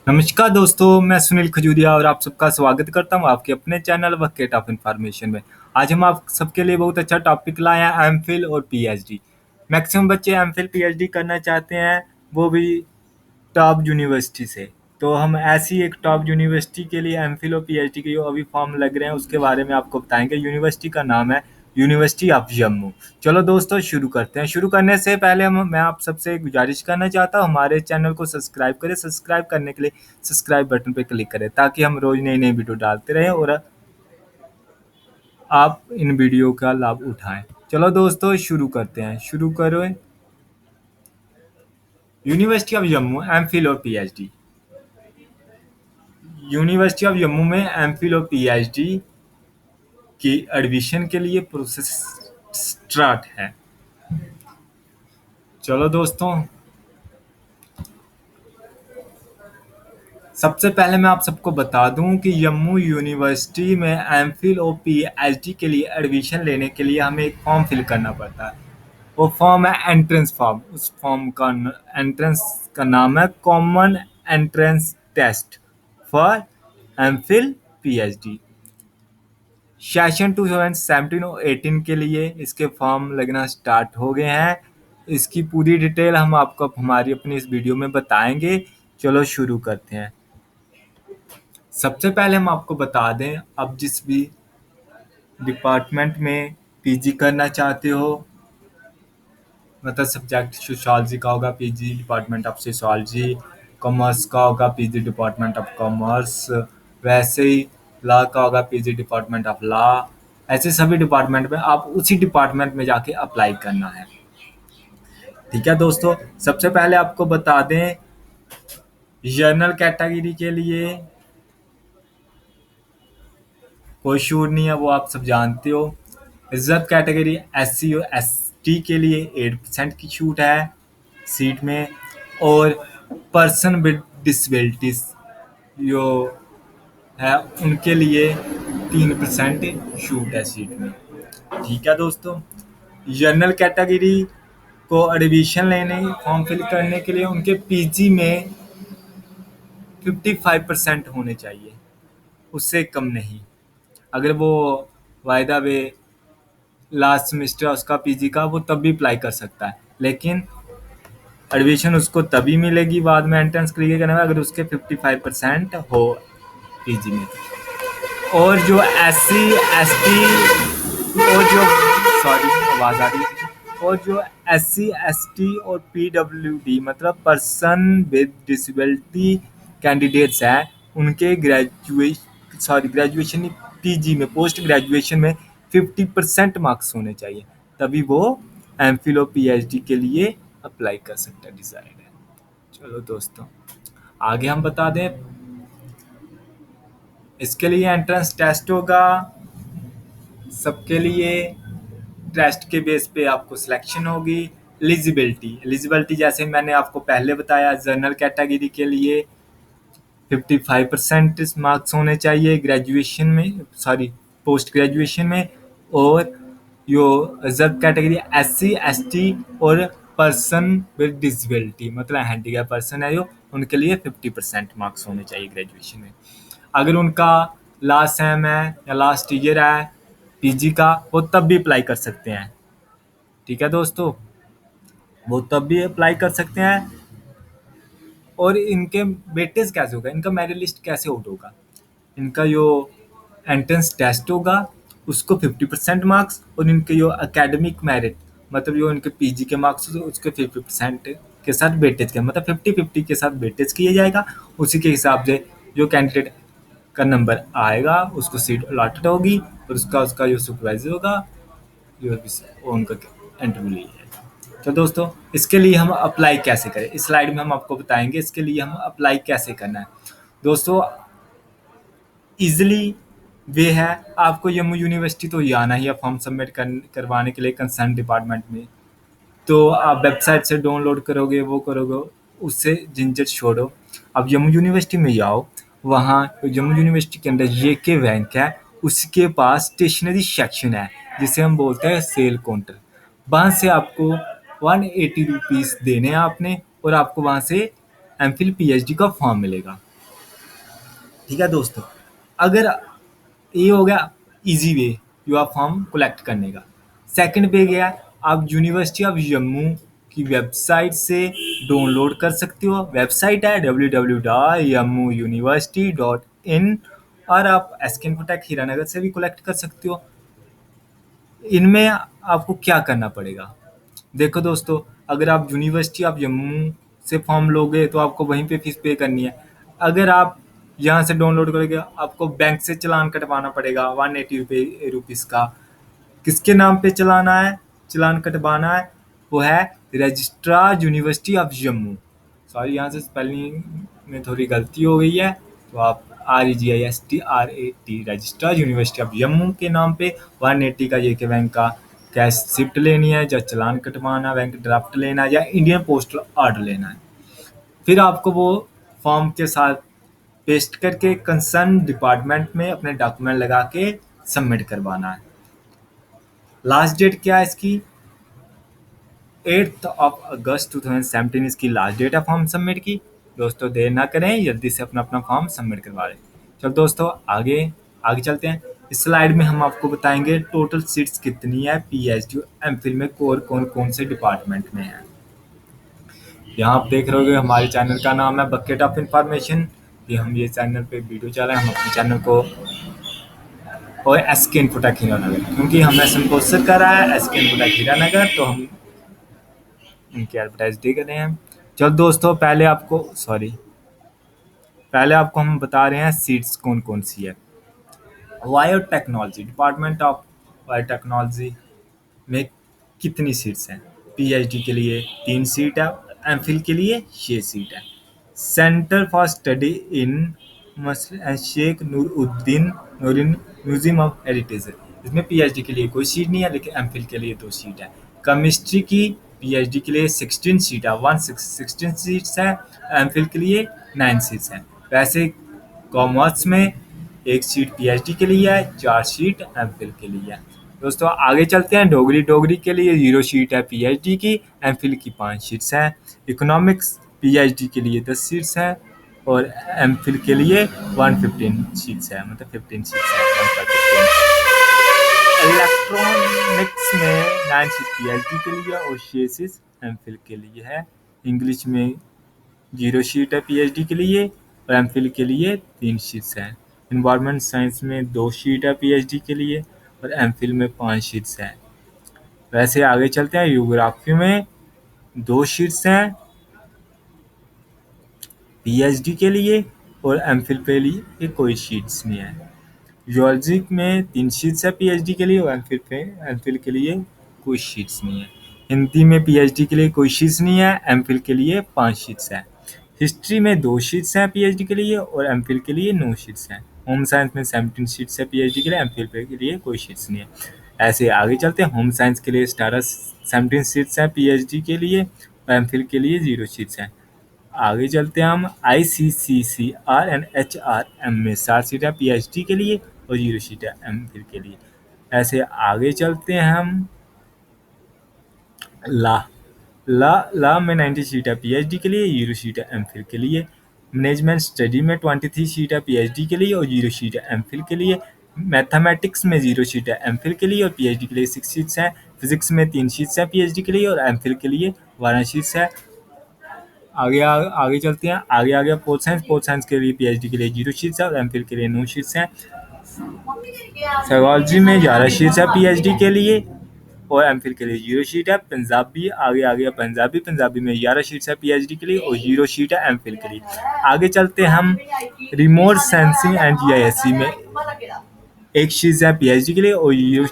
नमस्कार दोस्तों, मैं सुनील खजूरिया और आप सबका स्वागत करता हूं आपके अपने चैनल बकेट ऑफ इन्फॉर्मेशन में। आज हम आप सबके लिए बहुत अच्छा टॉपिक लाए हैं, एमफिल और पीएचडी। मैक्सिमम बच्चे एमफिल पीएचडी करना चाहते हैं, वो भी टॉप यूनिवर्सिटी से। तो हम ऐसी एक टॉप यूनिवर्सिटी के लिए एमफिल और पीएचडी के जो अभी फॉर्म लग रहे हैं उसके बारे में आपको बताएंगे। यूनिवर्सिटी का नाम है यूनिवर्सिटी ऑफ जम्मू। चलो दोस्तों शुरू करते हैं। शुरू करने से पहले मैं आप सबसे एक गुजारिश करना चाहता हूँ, हमारे चैनल को सब्सक्राइब करें। सब्सक्राइब करने के लिए सब्सक्राइब बटन पर क्लिक करें ताकि हम रोज नई नई वीडियो डालते रहें और आप इन वीडियो का लाभ उठाएं। चलो दोस्तों शुरू करते हैं। शुरू करो। यूनिवर्सिटी ऑफ जम्मू एमफिल और पीएचडी। यूनिवर्सिटी ऑफ जम्मू में एमफिल और पीएचडी की एडमिशन के लिए प्रोसेस स्टार्ट है। चलो दोस्तों, सबसे पहले मैं आप सबको बता दूं कि जम्मू यूनिवर्सिटी में एमफिल और पीएचडी के लिए एडमिशन लेने के लिए हमें एक फॉर्म फिल करना पड़ता है। वो फॉर्म है एंट्रेंस फॉर्म। उस फॉर्म का एंट्रेंस का नाम है common entrance test for MPhil PhD. Session 2017 और 18 के लिए इसके फॉर्म लगना स्टार्ट हो गए हैं। इसकी पूरी डिटेल हम आपको हमारी अपनी इस वीडियो में बताएंगे। चलो शुरू करते हैं। सबसे पहले हम आपको बता दें, अब जिस भी डिपार्टमेंट में पीजी करना चाहते हो, मतलब सब्जेक्ट सोशियोलॉजी का होगा PG department of sociology, commerce का होगा पीजी डिपार्टमेंट ऑफ कॉमर्स, वैसे ही लॉ का होगा पीजी डिपार्टमेंट ऑफ लॉ। ऐसे सभी डिपार्टमेंट में आप उसी डिपार्टमेंट में जाके अप्लाई करना है। ठीक है दोस्तों, सबसे पहले आपको बता दें जनरल कैटेगरी के लिए कोई छूट नहीं है, वो आप सब जानते हो। रिजर्व कैटेगरी एससी और एसटी के लिए 8% की छूट है सीट में, और पर्सन विद डिसेबिलिटीज जो है उनके लिए 3% छूट है सीट में। ठीक है दोस्तों, जनरल कैटेगरी को एडमिशन लेने फॉर्म फिल करने के लिए उनके पीजी में 55% होने चाहिए, उससे कम नहीं। अगर वो वायदा वे लास्ट सेमेस्टर उसका पीजी का, वो तब भी अप्लाई कर सकता है, लेकिन एडमिशन उसको तभी मिलेगी बाद में एंट्रेंस क्लियर करने में अगर उसके 55% हो पीजी में। और जो एस सी एस टी और जो सॉरी आवाज़ आ रही है, और जो एस सी एस टी और पी डब्ल्यू डी मतलब पर्सन विद डिसेबिलिटी कैंडिडेट्स हैं, उनके ग्रेजुएशन पीजी में पोस्ट ग्रेजुएशन में 50% मार्क्स होने चाहिए, तभी वो एमफिल और पीएचडी के लिए अप्लाई कर सकता है, डिसाइड है। चलो दोस्तों आगे हम बता दें, इसके लिए एंट्रेंस टेस्ट होगा सबके लिए। टेस्ट के बेस पे आपको सिलेक्शन होगी। एलिजिबिलिटी जैसे मैंने आपको पहले बताया, जनरल कैटेगरी के लिए 55% मार्क्स होने चाहिए ग्रेजुएशन में, सॉरी पोस्ट ग्रेजुएशन में। और जो reserve category S C S T और पर्सन विद डिसेबिलिटी मतलब हैंडीकैप पर्सन है जो, उनके लिए 50% मार्क्स होने चाहिए ग्रेजुएशन में। अगर उनका लास्ट सेम है या लास्ट ईयर है पीजी का, वो तब भी अप्लाई कर सकते हैं। ठीक है दोस्तों, वो तब भी अप्लाई कर सकते हैं। और इनके वेटेज कैसे होगा, इनका मेरिट लिस्ट कैसे आउट होगा, इनका जो एंट्रेंस टेस्ट होगा उसको 50% मार्क्स, और इनके जो एकेडमिक मेरिट मतलब जो इनके पीजी के मार्क्स उसके 50% के साथ वेटेज के मतलब 50-50 के साथ वेटेज किया जाएगा। उसी के हिसाब से जो कैंडिडेट का नंबर आएगा उसको सीट अलॉटेड होगी, और उसका उसका जो सुपरवाइजर होगा जो उनका इंटरव्यू लिया जाएगा। तो दोस्तों इसके लिए हम अप्लाई कैसे करें, इस स्लाइड में हम आपको बताएंगे इसके लिए हम अप्लाई कैसे करना है। दोस्तों ईजिली वे है, आपको जम्मू यूनिवर्सिटी तो जाना ही है फॉर्म सबमिट करवाने के लिए कंसर्न डिपार्टमेंट में। तो आप वेबसाइट से डाउनलोड करोगे, वो करोगे, उससे झंझट छोड़ो। अब जम्मू यूनिवर्सिटी में जाओ, वहाँ जम्मू यूनिवर्सिटी के अंदर जेके बैंक है, उसके पास स्टेशनरी सेक्शन है जिसे हम बोलते हैं सेल काउंटर। वहाँ से आपको 180 रुपीज़ देने हैं आपने, और आपको वहाँ से एमफिल पीएचडी का फॉर्म मिलेगा। ठीक है दोस्तों। अगर ये हो गया easy way your form collect करने का। सेकंड पे गया, आप यूनिवर्सिटी ऑफ जम्मू की वेबसाइट से डाउनलोड कर सकते हो। वेबसाइट है www.jammuuniversity.in। और आप एसके इन्फोटेक हीरानगर से भी कलेक्ट कर सकते हो। इनमें आपको क्या करना पड़ेगा? देखो दोस्तों, अगर आप यूनिवर्सिटी ऑफ जम्मू से फॉर्म लोगे तो आपको वहीं पे फीस पे करनी है। अगर आप यहाँ से डाउनलोड करोगे आपको बैंक से चालान कटवाना पड़ेगा 180 रुपीज़ का। किसके नाम पे चलाना है, चालान कटवाना है? वो है registrar university of Jammu. Sorry, यहाँ से स्पेलिंग में थोड़ी गलती हो गई है, तो आप REGISTRAT registrar university of Jammu के नाम पे 180 का JK बैंक का कैश शिफ्ट लेनी है, या चालान कटवाना, बैंक ड्राफ्ट लेना है, या इंडियन पोस्टल ऑर्डर लेना है। फिर आपको वो फॉर्म के साथ पेस्ट करके कंसर्न डिपार्टमेंट में अपने डॉक्यूमेंट लगा के सबमिट करवाना है। लास्ट डेट क्या है इसकी? 8 अगस्त 2017 इसकी लास्ट डेट है फॉर्म सबमिट की। दोस्तों देर ना करें, जल्दी से अपना अपना फॉर्म सबमिट करवा लें। चलो दोस्तों, आगे आगे चलते हैं। इस स्लाइड में हम आपको बताएंगे टोटल सीट्स कितनी है PhD और एमफिल में, और कौन कौन से डिपार्टमेंट में है। यहाँ आप देख रहे हो हमारे चैनल का नाम है बकेट ऑफ इंफॉर्मेशन। ये चैनल पे वीडियो चला है, हम अपने चैनल को और SK इन्फोटेक हीरानगर, क्योंकि हमने स्पॉन्सर करा है SK इन्फोटेक हीरानगर, तो हम उनकी एडवर्टाइज दे रहे हैं। चलो दोस्तों, पहले आपको हम बता रहे हैं सीट्स कौन कौन सी है। बायोटेक्नोलॉजी, डिपार्टमेंट ऑफ बायोटेक्नोलॉजी में कितनी सीट्स हैं? PhD के लिए 3 सीट है, एमफिल के लिए 6 सीट है। Centre for study in muscle and Sheikh Nooruddin Noorin museum of heritage, इसमें PhD के लिए कोई सीट नहीं है, लेकिन एमफिल के लिए 2 सीट है। केमिस्ट्री की PhD के लिए 16 सीट है, 16 सीट्स है। एमफिल के लिए 9 सीट्स हैं। वैसे कॉमर्स में 1 सीट PhD के लिए है, 4 सीट एमफिल के लिए है। दोस्तों आगे चलते हैं। डोगरी के लिए 0 सीट है PhD की, एमफिल की 5 सीट्स हैं। इकोनॉमिक्स PhD के लिए 10 सीट्स हैं, और एमफिल के लिए 115 सीट्स है, मतलब 15 सीट्स है। इलेक्ट्रॉनिक्स में 9 सीट PhD के लिए और 6 सीट एमफिल के लिए है। इंग्लिश में 0 सीट है PhD के लिए, और एमफिल के लिए 3 सीट्स हैं। इन्वायरमेंट साइंस में 2 सीट है PhD के लिए, और एमफिल में 5 सीट्स हैं। वैसे आगे चलते हैं। ज्योग्राफी में 2 सीट्स हैं PhD के लिए, और एमफिल के लिए कोई सीट्स नहीं है। जियोलॉजी में 3 सीट्स है PhD के लिए, और एमफिल के लिए कोई सीट्स नहीं है। हिंदी में PhD के लिए कोई सीट्स नहीं है, एमफिल के लिए 5 सीट्स है। हिस्ट्री में 2 सीट्स हैं PhD के लिए, और एमफिल के लिए 9 सीट्स हैं। होम साइंस में 17 सीट्स है PhD के लिए, एमफिल के लिए कोई सीट्स नहीं है। ऐसे आगे चलते हैं। होम साइंस के लिए 17 सीट्स हैं PhD के लिए, और एमफिल के लिए 0 सीट्स हैं। आगे चलते हैं हम। ICCCR एंड HRM में 7 सीट है PhD के लिए, और 0 सीट है एमफिल के लिए। ऐसे आगे चलते हैं हम। ला में 90 सीट है PhD के लिए, 0 सीट है एमफिल के लिए। मैनेजमेंट स्टडी में 23 सीट है PhD के लिए, और 0 सीट है एमफिल के लिए। मैथमेटिक्स में 0 सीट है एमफिल के लिए, और PhD के लिए 6 सीट्स हैं। फिजिक्स में 3 सीट्स हैं PhD के लिए, और एमफिल के लिए 12 सीट्स है। आगे चलते हैं। आगे पोल साइंस के लिए PhD के लिए 0 सीट्स है, और एमफिल के लिए 9 सीट्स हैं। साइकोलॉजी में 11 सीट्स है PhD के लिए, और एमफिल के लिए 0 सीट है। पंजाबी में 11 सीट्स है PhD के लिए, और 0 सीट है एमफिल के लिए। आगे चलते हैं हम। रिमोट सेंसिंग एंड GIS में 1 सीट है PhD के लिए, और 0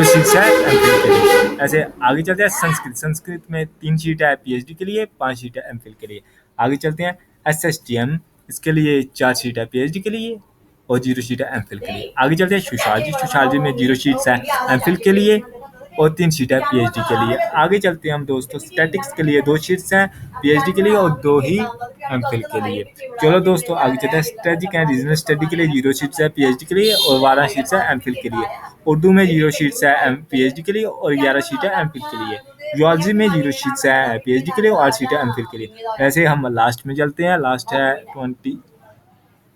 सीट्स है एमफिल के लिए। ऐसे आगे चलते हैं। संस्कृत में 3 सीट है PhD के लिए, 5 सीट है एमफिल के लिए। आगे चलते हैं। SSTM, इसके लिए 4 सीट है PhD के लिए, और 0 सीट है एमफिल के लिए। आगे चलते हैं। सोशियोलॉजी में 0 सीट्स है एमफिल के लिए, और 3 सीट है PhD के लिए। आगे चलते हैं हम दोस्तों। स्टैटिक्स के लिए 2 सीट्स हैं PhD के लिए, और 2 ही एमफिल के लिए। चलो दोस्तों आगे चलते हैं। स्ट्रेटेजिक एंड रीजनल स्टडी के लिए 0 सीट्स है PhD के लिए, और 12 सीट्स है एमफिल के लिए। उर्दू में 0 सीट्स है PhD के लिए, और 11 सीट है एमफिल के लिए। जियोलॉजी में 0 सीट्स है PhD के लिए, और 8 सीट है एमफिल के लिए। वैसे हम लास्ट में चलते हैं। लास्ट है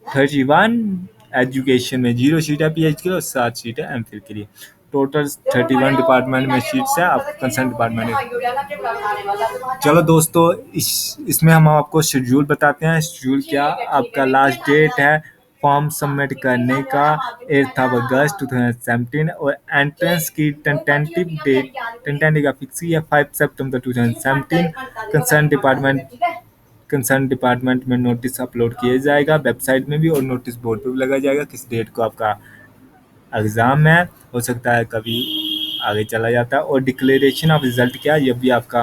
31 एजुकेशन में 0 सीट है पीएच के लिए और 7 सीट है एमफिल के लिए। टोटल 31 डिपार्टमेंट में सीट्स है आप कंसर्न डिपार्टमेंट में। चलो दोस्तों इसमें हम आपको शेड्यूल बताते हैं। शेड्यूल क्या, आपका लास्ट डेट है फॉर्म सबमिट करने का 8 अगस्त 2017 और एंट्रेंस की टेंटेटिव डेट का फिक्स है 5 सितंबर 2017। कंसर्न डिपार्टमेंट में नोटिस अपलोड किया जाएगा वेबसाइट में भी और नोटिस बोर्ड पे भी लगाया जाएगा किस डेट को आपका एग्ज़ाम है। हो सकता है कभी आगे चला जाता है। और डिक्लेरेशन ऑफ रिजल्ट क्या है, जब भी आपका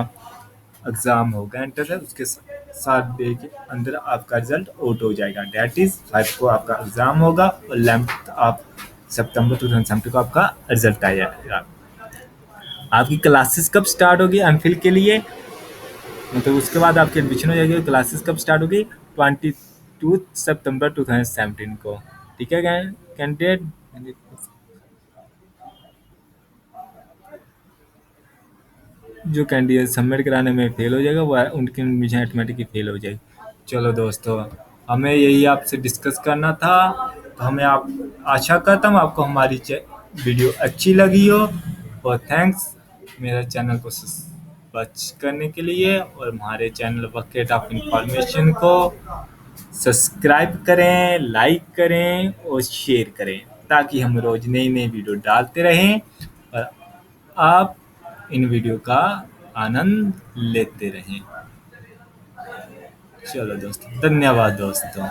एग्ज़ाम होगा एंटर है उसके 7 डे के अंदर आपका रिजल्ट आउट हो जाएगा। डेट इज़ 5 को आपका एग्ज़ाम होगा और 11 ऑफ सितंबर 2017 को आपका रिजल्ट आ जाएगा। आपकी क्लासेस कब स्टार्ट होगी एमफिल के लिए, मतलब उसके बाद आपकी एडमिशन हो जाएगी। क्लासेस कब स्टार्ट होगी 22 सितंबर 2017 को। ठीक है कैंडिडेट, जो कैंडिडेट सबमिट कराने में फेल हो जाएगा वो उनकी एडमिशन ऑटोमेटिकली फेल हो जाएगी। चलो दोस्तों हमें यही आपसे डिस्कस करना था। तो हमें आप आशा करता हूँ आपको हमारी वीडियो अच्छी लगी हो और थैंक्स मेरे चैनल को सब्सक्राइब करने के लिए और हमारे चैनल बकेट ऑफ इंफॉर्मेशन को सब्सक्राइब करें, लाइक करें और शेयर करें ताकि हम रोज नई नई वीडियो डालते रहें और आप इन वीडियो का आनंद लेते रहें। चलो दोस्तों धन्यवाद दोस्तों।